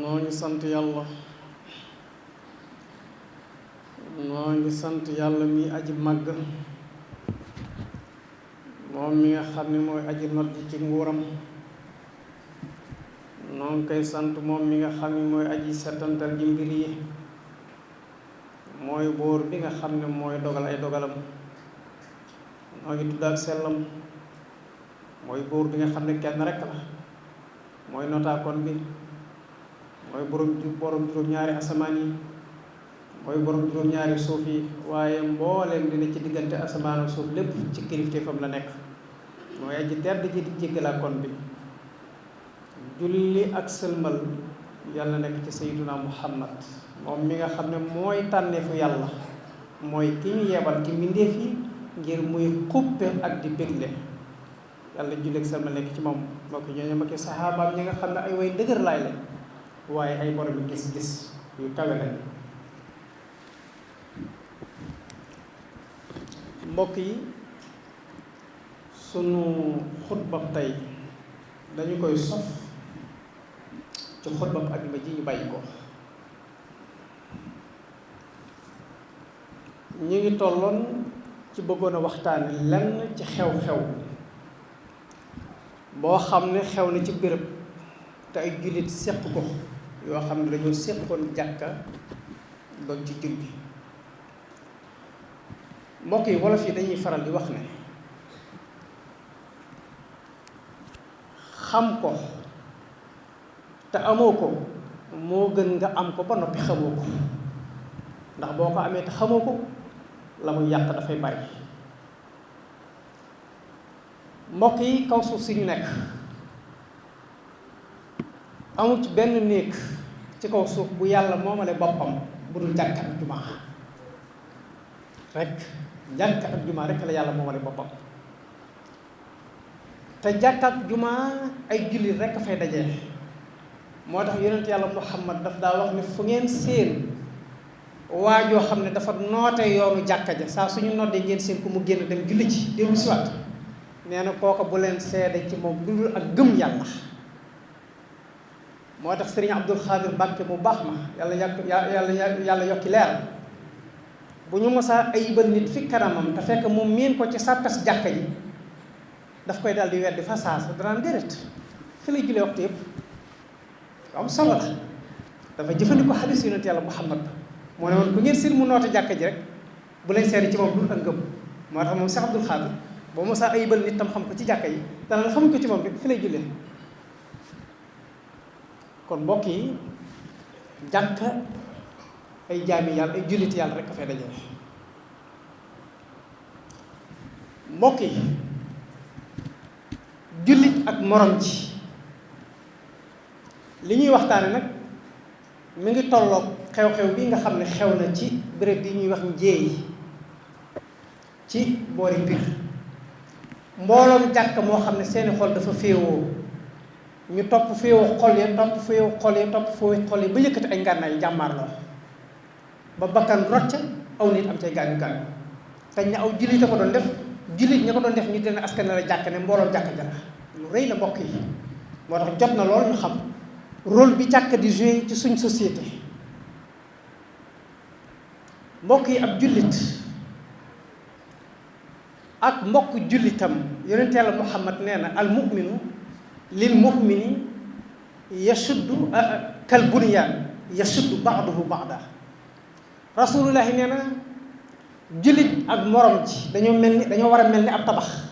noo ngi sant yàlla noo ngi sant yàlla mi aji màgg moom mi nga xam ne mooy aji not ji ci nguuram noo ngi koy sant moom mi nga xam ne mooy aji setantal ji mbir yi mooy buur bi nga xam ne mooy dogal ay dogalam noo ngi tudd ak sellam mooy buur bi nga xam ne kenn rekk la mooy notaakoon bi mooy borom juróom-ñaari asamaan yi mooy borom juróom-ñaari suuf yi waaye mbooleem dina ci diggante asamaan ak suuf lépp ci kilifteefam la nekk mooy aji tedd ji di jéggalaakoon bi julli ak sëlmal yàlla nekk ci sayyiduna muhammad moom mi nga xam ne mooy tànneefu yàlla mooy ki ñu yebal ci mbindeef yi ngir muy xuppe ak di bégle yàlla julli ak sëlmal nekk ci moom moo ko ñooñu ma ki saxaabaam ñi nga xam ne ay way dëgër laay lañ waaye ay borom gis-gis yu kawe lañ mbokk yi sunu xutbab tey dañu koy sof ci xutbab ajuma ji ñu bàyyi ko ñu ngi tolloon ci bëggoon a waxtaane lenn ci xew-xew boo xam ne xew na ci béréb te ay jullit séq ko yoo xam ne dañoo séqoon jàkka doon ci julli mbokk yi wolof yi dañuy faral di wax ne xam ko te amoo ko moo gën nga am ko ba noppi xamoo ko ndax boo ko amee te xamoo ko la muy yàq dafay bari mbokk yi kaw suuf si ñu nekk amul ci benn néeg ci kaw suuf bu yàlla moomale boppam bu dul jàkka ak jumaa rek jàkka ak jumaa rek la yàlla moomale boppam te jàkka ak jumaa ay jullit rek a fay dajee moo tax yonent yàlla muhammad daf daa wax ne fu ngeen séen waajoo xam ne dafa noote yoonu jàkka ja saa suñu noddee ngeen seen ku mu génn dem julli ci dellu siwaat nee na kooka bu leen seede ci moom lu dul ak gëm yàlla moo tax sëriñ Abdul Xaadir Mbàkke mu baax ma yàlla yokki leer bu ñu mosaa ayibal nit fi kanamam te fekk mu miin ko ci sàppes jàkka ji daf koy daal di weddi fa saasa danaan déedéet fi lay julee waxtu yëpp am solo la dafa jëfandikoo xadiis yonent yàlla Muhammad moo ne woon ku ngeen seen mu noote jàkka ji rek bu leen seede ci moom dul ak ngëm moo tax moom Seex Abdul Xaadir boo mosaa ayibal nit tam xam ko ci jàkka yi danaan xamuñ ko ci moom rek fi lay julee kon mbokk yi jàkka ay jaami yàlla ay jullit yàlla rek a fay dajale mbokk yi jullit ak morom ji li ñuy waxtaane nag mi ngi tolloog xew-xew bi nga xam ne xew na ci béréb bi ñuy wax njéey ci boori Pire mbooloom jàkka moo xam ne seeni xol dafa féewoo ñu topp féewu xol ya topp féewu xol ya topp féewu xol ya ba yëkkati ay ngànnaay jàmmaar la ba bakkan rocc aw nit am cay gaañu gaañu te ña aw jullit a ko doon def jullit ña ko doon def ñu dina askan la jàkk ne mbooloo jàkk jara lu rëy la mbokk yi moo tax jot na lool ñu xam rôle bi jàkk di jouer ci suñ société mbokk yi ab jullit ak mbokk jullitam yonent yàlla Muhammad nee na al mu'minu lil mu'mini yashuddu kal bunyaan yashuddu ba'duhu ba'da rasulullahi nee na jullit ak morom ji dañoo war a mel ni ab tabax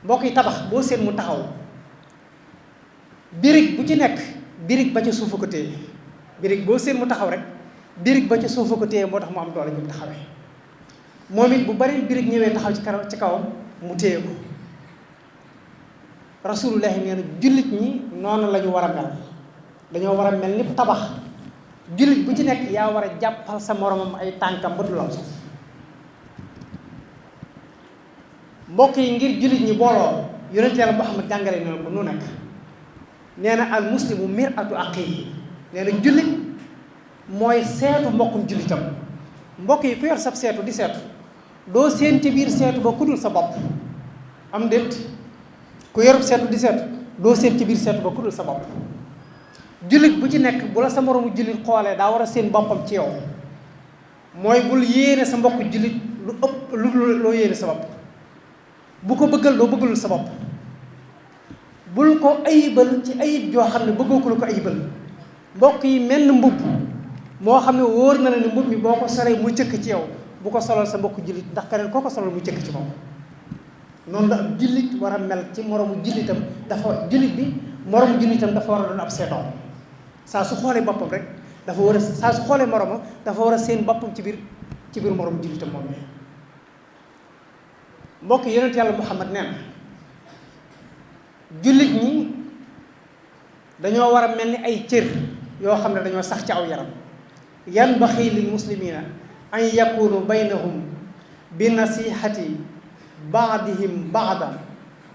mbokk yi tabax boo seen mu taxaw birig bu ci nekk birig ba ca suufa ko téye birig boo seen mu taxaw rek birig ba ca suufa ko téye moo tax mu am doole ñu taxawee moom it bu bari birig ñëwee taxaw ci kawam mu téye ko rasulullahi nee na jullit ñi noonu la ñu war a mel dañoo war a mel ni tabax jullit bu ci nekk yaa war a jàppal sa moromam ay tànkam ba du laal suuf mbokk yi ngir jullit ñi booloo yonent yàlla Muhammad jàngale na ko nu nekk nee na al muslimu mir'atu axiihi nee na jullit mooy seetu mbokkum jullitam mbokk yi ku yor sab seetu di seetu doo seen ci biir seetu ba ku dul sa bopp am déet ku yorub seetu di seetu doo seen ci biir seetu ba ku dul sa bopp jullit bu ci nekk bu la sa moromu jullit xoolee daa war a seen boppam ci yow mooy bul yéene sa mbokk jullit lu ëpp lu loo yéene sa bopp, bu ko bëggal loo bëggalul sa bopp, bul ko ayibal ci ayib joo xam ne bëggoo ko lu ko ayibal. mbokk yi menn mbubb moo xam ne wóor na la ne mbubb mi boo ko solee mu cëkk ci yow bu ko solal sa mbokk jullit, ndax keneen koo ko solal mu cëkk ci moom. noonu la ab jullit war a mel ci moromu jullitam, dafa jullit bi moromu jullitam dafa war a doon ab seetoon. saa su xoolee boppam rek dafa war a saa su xoolee moromam dafa war a seen boppam ci biir moromu jullitam moom la. mbokk yonent yàlla Muhammad nee na jullit ñi dañoo war a mel ni ay cër yoo xam ne dañoo sax ci aw yaram. yanbaxi lil muslimina an yakunu baynahum bi nasihati baadihim baada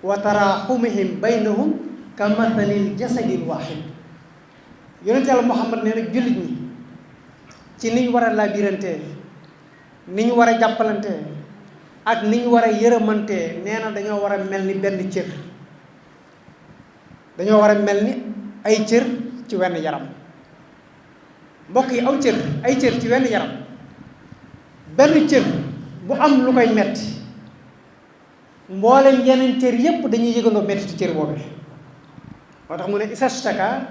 wa taraxumihim baynahum ka mathalil jasadil waxid. yonent yàlla Muhammad nee na jullit ñi ci ni ñu war a labirantee, ni ñu war a jàppalantee ak ni ñu war a yërëmantee, nee na dañoo war a mel ni benn cër, dañoo war a mel ni ay cër ci wenn yaram. mbokk yi ay cër ci wenn yaram, benn cër bu am lu koy metti mboolem yeneen cër yépp dañuy yëgandoo metti ci cër boobu. moo tax mu ne isastaka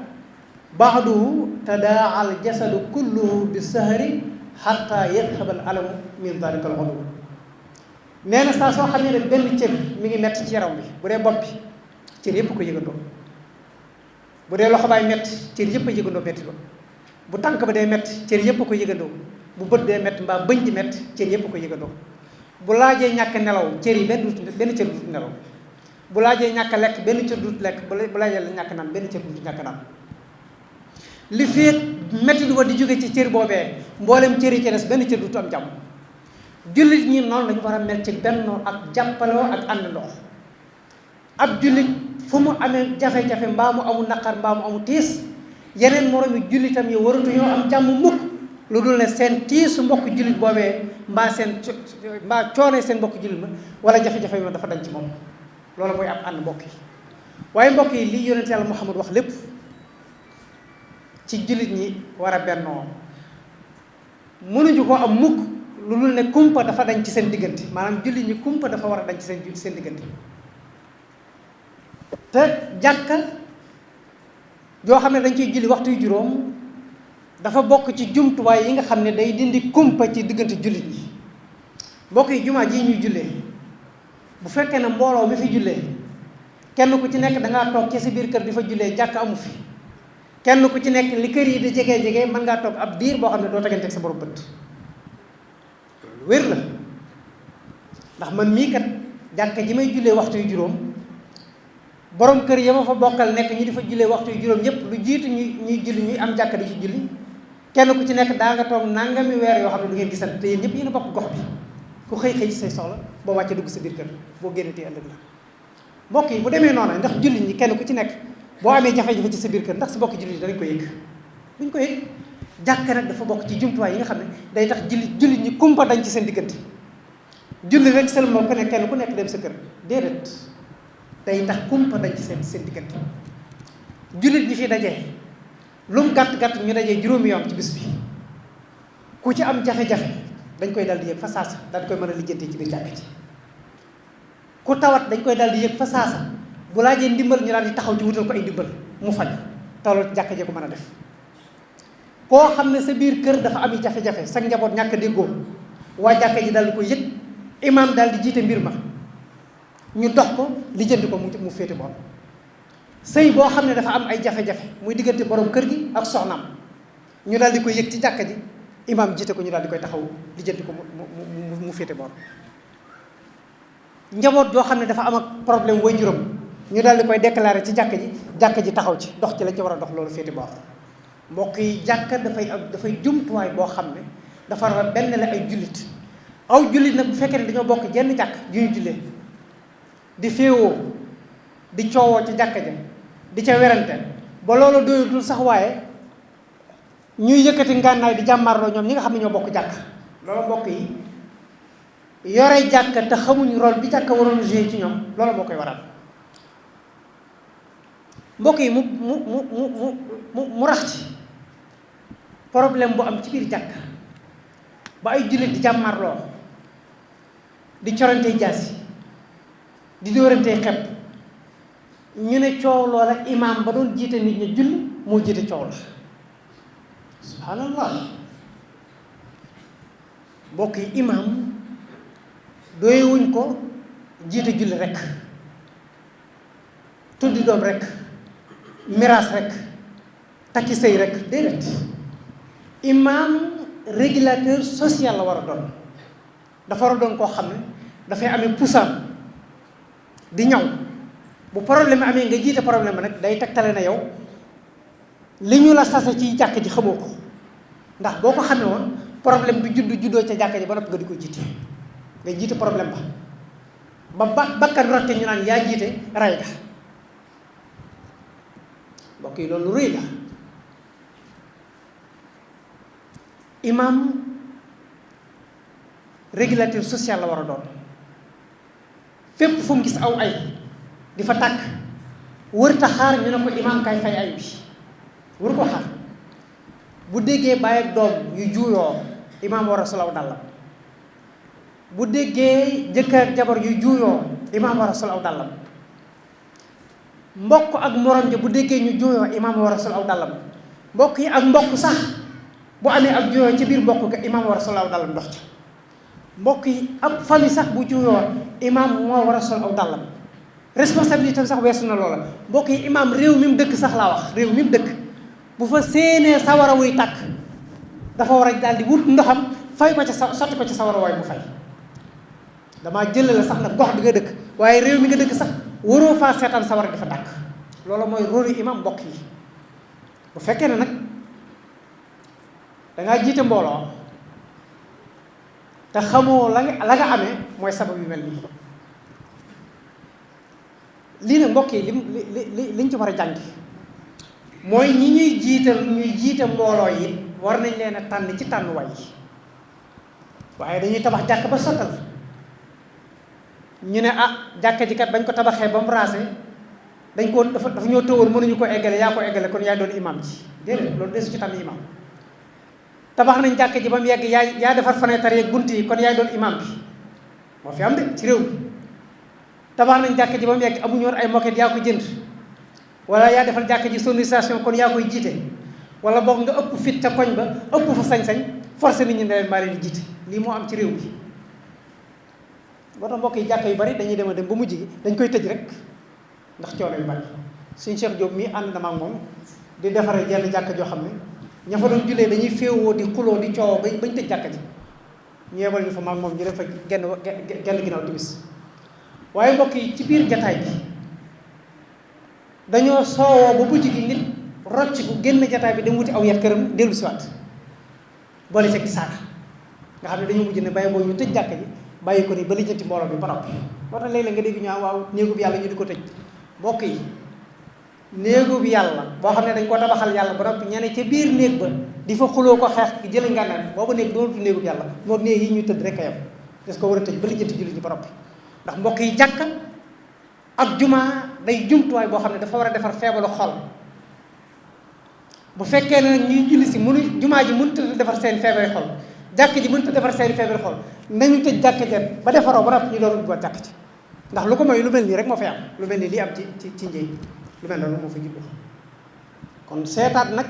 ba'duhu tadaa al jasadu kulluhu bi sahari xatta yadhaba al alamu min dalika al udw. nee na saa soo xam ne benn cër mi ngi metti ci yaram bi, bu dee bopp bi cër yépp ko yëgandoo, bu dee loxo baay metti cër yépp a yëgandoo metti ko, bu tànk ba dee metti cër yépp ko yëgandoo, bu bët dee metti mbaa bëñ di metti cër yépp ko yëgandoo. bu laajee ñàkk nelaw cër yi benn cër du nelaw, bu laajee ñàkk lekk benn cër du lekk, bu laajee la ñàkk naan benn cër du ñàkk naan. li fii metti du ko di jóge ci cër boobee mboolem cër yi ci des benn cër du am jàmm. jullit ñi noonu lañu war a mel ci bennoo ak jàppaloo ak àndandoo. ab jullit fu mu amee jafe-jafe mbaa mu amul naqar mbaa mu amul tiis, yeneen moroomi jullitam yi waratuñoo am jàmm mukk lu dul ne seen tiisu mbokk jullit boobee mbaa coonee seen mbokk jullit ma wala jafe-jafe yi dafa dañ ci moom. loolu mooy ab ànd mbokk yi. waaye mbokk yi lii yonent yàlla Muhammad wax lépp ci jullit ñi war a bennoo mënuñu ko am mukk lu dul ne kumpa dafa dañ ci seen diggante, maanaam jullit ñi kumpa dafa war a dañ ci seen diggante. te jàkka joo xam ne dañ ciy julli waxtu yu juróom dafa bokk ci jumtuwaay yi nga xam ne day dindi kumpa ci diggante jullit ñi. mbokk yi jumaa ji ñuy jullee bu fekkee ne mbooloo mi fi jullee kenn ku ci nekk dangaa toog ci sa biir kër di fa jullee, jàkk amu fi, kenn ku ci nekk li kër yi di jege mën ngaa toog ab diir boo xam ne doo tegante ak sa borom bët. wér la ndax man mii kat jàkka ji may jullee waxtu yu juróom borom kër ya ma fa bokkal nekk ñu di fa jullee waxtu yu juróom yépp lu jiitu ñuy julli ñuy am jàkka di ci julli, kenn ku ci nekk daa nga toog nangami weer yoo xam ne du ngeen gisante te yéen ñëpp yéen a bokk gox bi, ku xëy ci say soxla boo wàccee dugg sa biir kër boo génnatee ëllëg la. mbokk yi bu demee noonu ndax jullit ñi kenn ku ci nekk boo amee jafe-jafe ci sa biir kër ndax sa bokk jullit ñi danañ ko yëg, duñ ko yëg. jàkka nag dafa bokk ci jumtuwaay yi nga xam ne day tax jullit ñi kumpa dañ ci seen diggante. julli rek seulement ku ne kenn ku nekk dem sa kër déedéet, day tax kumpa dañ ci seen diggante. jullit ñi fi dajee lu mu gàtt-gàtt ñu dajee juróomi yoon ci bis bi, ku ci am jafe-jafe dañ koy dal di yëg fa saasa daal di koy mën a lijjantee ci biir jàkk ci. ku tawat dañ koy dal di yëg fa saasa bu laajee ndimbal ñu daal di taxaw ci wutal ko ay ndimbal mu faj tawloo jàkk jee ko mën a def. koo xam ne sa biir kër dafa am jafe-jafe sa njaboot ñàkk déggoo waa jàkka ji daal di ko yëg, imaam daal di jiite mbir ma ñu dox ko lijjanti ko mu féete boor. sëy boo xam ne dafa am ay jafe-jafe muy diggante borom kër gi ak soxnaam ñu daal di koy yëg ci jàkka ji, imaam jiite ko ñu daal di koy taxaw lijjanti ko mu féete boor. njaboot joo xam ne dafa am ak problème way juróom ñu daal di koy déclarer ci jàkka ji taxaw ci dox ci lañ ci war a dox loolu féete boor. mbokk yi jàkka dafay jumtuwaay boo xam ne dafa war a benn la ay jullit. aw jullit nag bu fekkee ne dañoo bokk jenn jàkk ju ñu jullee di féewoo di coowoo ci jàkka ja di ca werante ba loolu doyatul sax waaye ñuy yëkkati ngànnaay di jàmmarloo ñoom ñi nga xam ne ñoo bokk jàkk. loolu mbokk yi yore jàkka te xamuñ rôle bi jàkka waroon jouer ci ñoom loolu moo koy waral. mbokk yi mu rax ci problème bu am ci biir jàkk ba ay jullit di jàmmarloo di corantey jaasi di dóorantey xepp ñu ne coow loola imaam ba doon jiite nit ñi julli moo jiite coow la subhaanallah. mbokk yi imaam doyewuñ ko jiite julli rek, tuddi doom rek, miraas rek, takki sëy rek, déedéet. imaam régulateur social la war a doon. dafa war a doon koo xam ne dafay amee puusam di ñaw bu problème amee nga jiite problème ba nag day tegtale na yow li ñu la sase ci jàkk ji xamoo ko, ndax boo ko xamee woon problème bi juddoo ca jàkk ji ba noppi nga di ko jiite nga jiite problème ba bakkan rotte ñu naan yaa jiite ray ga. mbokk yi loolu rëy la. imam régulateur social la war a doon. fépp fu mu gis aw ay di fa tàkk wër ta xaar ñu ne ko imam kay fay ay bi wër ko xaar. bu déggee baay ak doom yu juuyoo imam war a sol aw dàllam. bu déggee jëkkër ak jabar yu juuyoo imam war a sol aw dàllam. mbokk ak morom ja bu déggee ñu juuyoo imam war a sol aw dàllam. mbokk yi ak mbokk sax bu amee ak juuyoo ci biir mbokk ga imam war a sol aw dàllam dox ca. mbokk yi ab famille sax bu juuyoo imam moo war a sol aw dàllam. responsabilité sax weesu na loola. mbokk yi imam réew mi mu dëkk sax laa wax, réew mi mu dëkk bu fa séenee sawara wuy tàkk dafa war a daal di wut ndoxam fay ko ca sotti ko ci sawara waay mu fay. damaa jëlee la sax nag gox bi nga dëkk waaye réew mi nga dëkk sax waroo faa seetaan sawara di fa tàkk. loolu mooy rôle imam mbokk yi. bu fekkee ne nag dangaa jiite mbooloo te xamoo la nga amee mooy sabab yu mel nii. lii nag mbokk yi liñ ci war a jàngi mooy ñi ñuy jiite mbooloo yi war nañ leen a tànn ci tànnuwaay yi. waaye dañuy tabax jàkk ba sottal ñu ne jàkka ji kat bañ ko tabaxee ba mu raase dañ ko dafa ñoo tëwoon mënuñu ko eggale yaa ko eggale kon yaa doon imam ji. déedéet loolu desu ci tànn imam. tabax nañ jàkka ji ba mu yegg yaa defar fenêtre yeeg bunt yi kon yaay doon imam bi moo fi am de ci réew mi. tabax nañ jàkka ji ba mu yegg amuñu woon ay moquette yaa ko jënd wala yaa defal jàkka ji sonorisation kon yaa koy jiite wala boog nga ëpp fit ca koñ ba ëpp fa sañ-sañ forcé nit ñi ne leen maa leen di jiite. lii moo am ci réew mi. boo tax mbokk yi jàkka yu bari dañuy dem a dem ba mujj gi dañ koy tëj rek ndax coono yu bari. suñ Cheikh Diop mii ànd na ma ak moom di defaree jenn jàkka joo xam ne ña fa doon jullee dañuy féewoo di xuloo di coowoo bañ tëj jàkka ji ñu yebal ñu fa ma ak moom ñu dem fa genn ginnaaw timis. waaye mbokk yi ci biir jataay bi dañoo soowoo ba mujj gi nit rocc ku génn jataay bi dem wuti aw yat këram dellu si waat boole ca gi saaga nga xam ne dañoo mujj ne bàyyi boo ñu tëj jàkka ji bàyyi ko ni ba lijjanti mbooloo bi ba noppi. moo tax léeg-léeg nga dégg ñu waaw néegu bi yàlla ñu di ko tëj. mbokk yi néegu bi yàlla boo xam ne dañ koo tabaxal yàlla ba noppi ñene ca biir néeg ba di fa xuloo ko xeex jële ngànnaay boobu néeg dootu néegu bi yàlla moo néeg yi ñu tëdd rek a yem des ko war a tëj ba lijjanti julli ji ba noppi. ndax mbokk yi jàkka ak jumaa day jumtuwaay boo xam ne dafa war a defar feebalu xol. bu fekkee ne nag ñuy julli si jumaa ji mënut a defar seen feebari xol jàkk ji mënut a defar seen feebari xol nañu tëj jàkk ji ba defaroo ba noppi ñu doon ubbiwaat jàkk ci. ndax lu ko mooy lu mel nii rek moo fay am lu mel nii lii am ci njëy lu mel noonu moo fa juddu. kon seetaat nag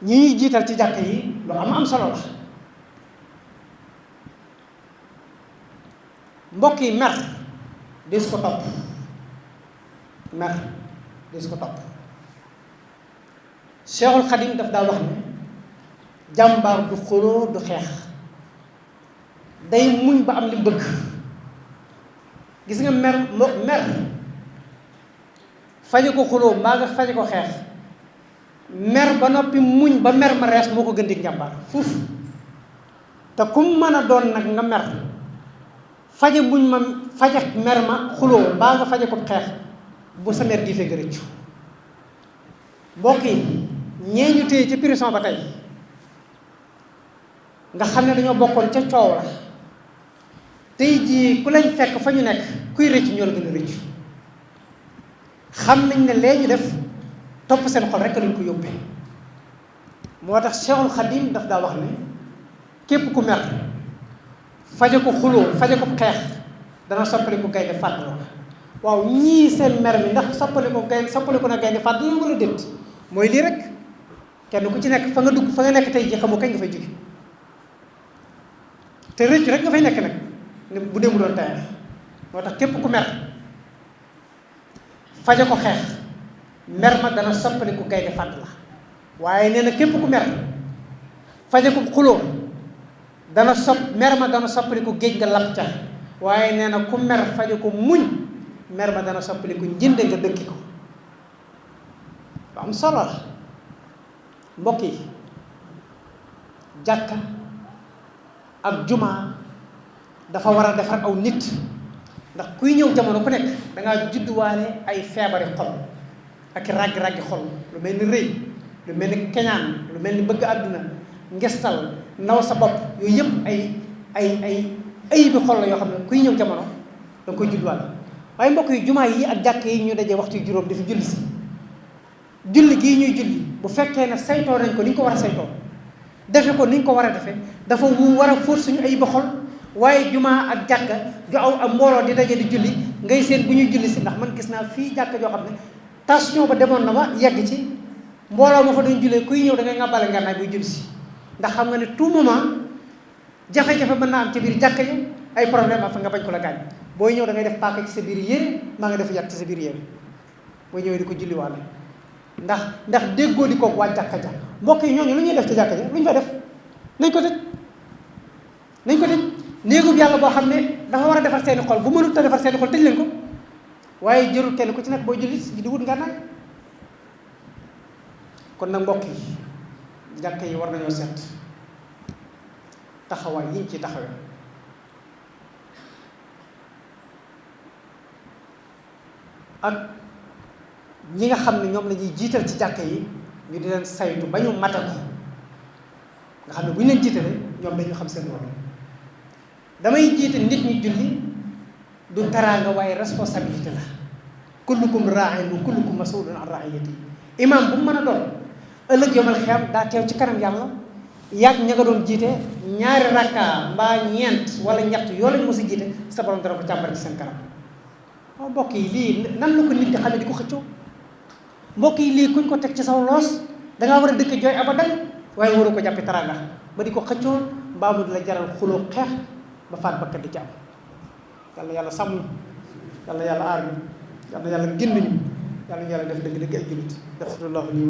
ñi ñuy jiital ci jàkk yi lu am solo la. mbokk yi mer des ko topp mer des ko topp. Cheikhul Khadim daf daa wax ne jàmbaar du xuloo du xeex day muñ ba am li bëgg. gis nga mer faje ko xuloo mbaa nga faje ko xeex mer ba noppi muñ ba mer ma rees moo ko gën di jàmbaar fuuf. te kum mën a doon nag nga mer faje muñ ma faje mer ma xuloo mbaa nga faje ko xeex bu sa mer diifee nga rëccu. mbokk yi ñee ñu téye ci prison ba tey nga xam ne dañoo bokkoon ca coow la tey jii ku lañ fekk fa ñu nekk kuy rëccu ñoo la gën a rëccu. xam nañ ne lee ñu def topp seen xol rek lañ ko yóbbee. moo tax Cheikhul Khadim daf daa wax ne képp ku mer faje ko xuloo faje ko xeex dana soppali ko gaynde fàdd la. waaw ñii seen mer mi ndax soppali ko na gaynde fàdd la wala déet mooy lii rek kenn ku ci nekk fa nga dugg fa nga nekk tey ji xamu kañ nga fay jóge te rëccu rek nga fay nekk nag bu dee mu doon tayal. moo tax képp ku mer faje ko xeex mer ma dana soppali ko gaynde fàdd la. waaye nee na képp ku mer faje ko xuloo mer ma dana soppali ko géej nga lap ca. waaye nee na ku mer faje ko muñ mer ma dana soppali ko njinde nga dëkki ko. lu am solo la mbokk yi. jàkka ak jumaa dafa war a defar aw nit ndax kuy ñëw jamono ku nekk dangaa judduwaale ay feebari xol ak ràggi-ràggi xol lu mel ni rëy, lu mel ni keñaan, lu mel ni bëgg àdduna, ngestal, naw sa bopp, yooyu yëpp ay bi xol la yoo xam ne kuy ñëw jamono da nga koy judduwaale. waaye mbokk yi jumaa yi ak jàkk yi ñu dajee waxtu juróom dafa julli si julli gii ñuy julli bu fekkee ne saytoo nañ ko ni ñu ko war a saytoo defe ko ni ñu ko war a defe dafa war a fóot suñu ay ba xol. waaye jumaa ak jàkka ju aw ak mbooloo di daje di julli ngay seen bu ñuy julli si ndax man gis naa fii jàkka joo xam ne tension ba demoon na ma yegg ci mbooloo ma fa doon jullee kuy ñëw da ngay ngàbbale ngànnaay buy julli si ndax xam nga ne tout moment jafe-jafe mën naa am ci biir jàkka ji ay problème am fa nga bañ ko la gaañ booy ñëw da ngay def paaka ci sa biir yére maa nga def yàq ci sa biir yére booy ñëwee di ko julli waale ndax déggoo di ko waa jàkka ja mbokk yi ñooñu lu ñuy def ci jàkka ja lu ñu fa def nañ ko tëj néegub yàlla boo xam ne dafa war a defar seeni xol bu mënut a defar seeni xol tëj leen ko waaye jërul kenn ku ci nekk booy julli di wut ngànnaay. kon nag mbokk yi jàkka yi war nañoo seet taxawaay yiñ ci taxawee ak ñi nga xam ne ñoom la ñuy jiital ci jàkka yi ñu di leen saytu ba ñu mate ko nga xam ne bu ñu leen jiitalee ñoom dañu xam seen rôle. damay jiite nit ñi julli du teraanga waaye responsabilité la kullukum raa'in wa kullukum mas'ulun an ra'iyati. imam bu mu mën a doon ëllëg yawmal xiyaam daa teew ci kanam yàlla yàgg ña nga doon jiite ñaari rakka mbaa ñeent wala ñett yoo lañu mos a jiite sa borom dana ko càmbar ci seen kanam. waaw mbokk yi lii nan la ko nit di xamee di ko xëccoo mbokk yi lii kuñ ko teg ci saw loos dangaa war a dëkk jooy abadan waaye waroo ko jàppe teraanga ba di ko xëccoo mbaa mu di la jaral xuloo xeex ba faat bakkat di ci am. yàlla yàlla sàmm yàlla yàlla aar ñu yàlla yàlla génn ñu yàlla def dëgg-dëgg ay jullit def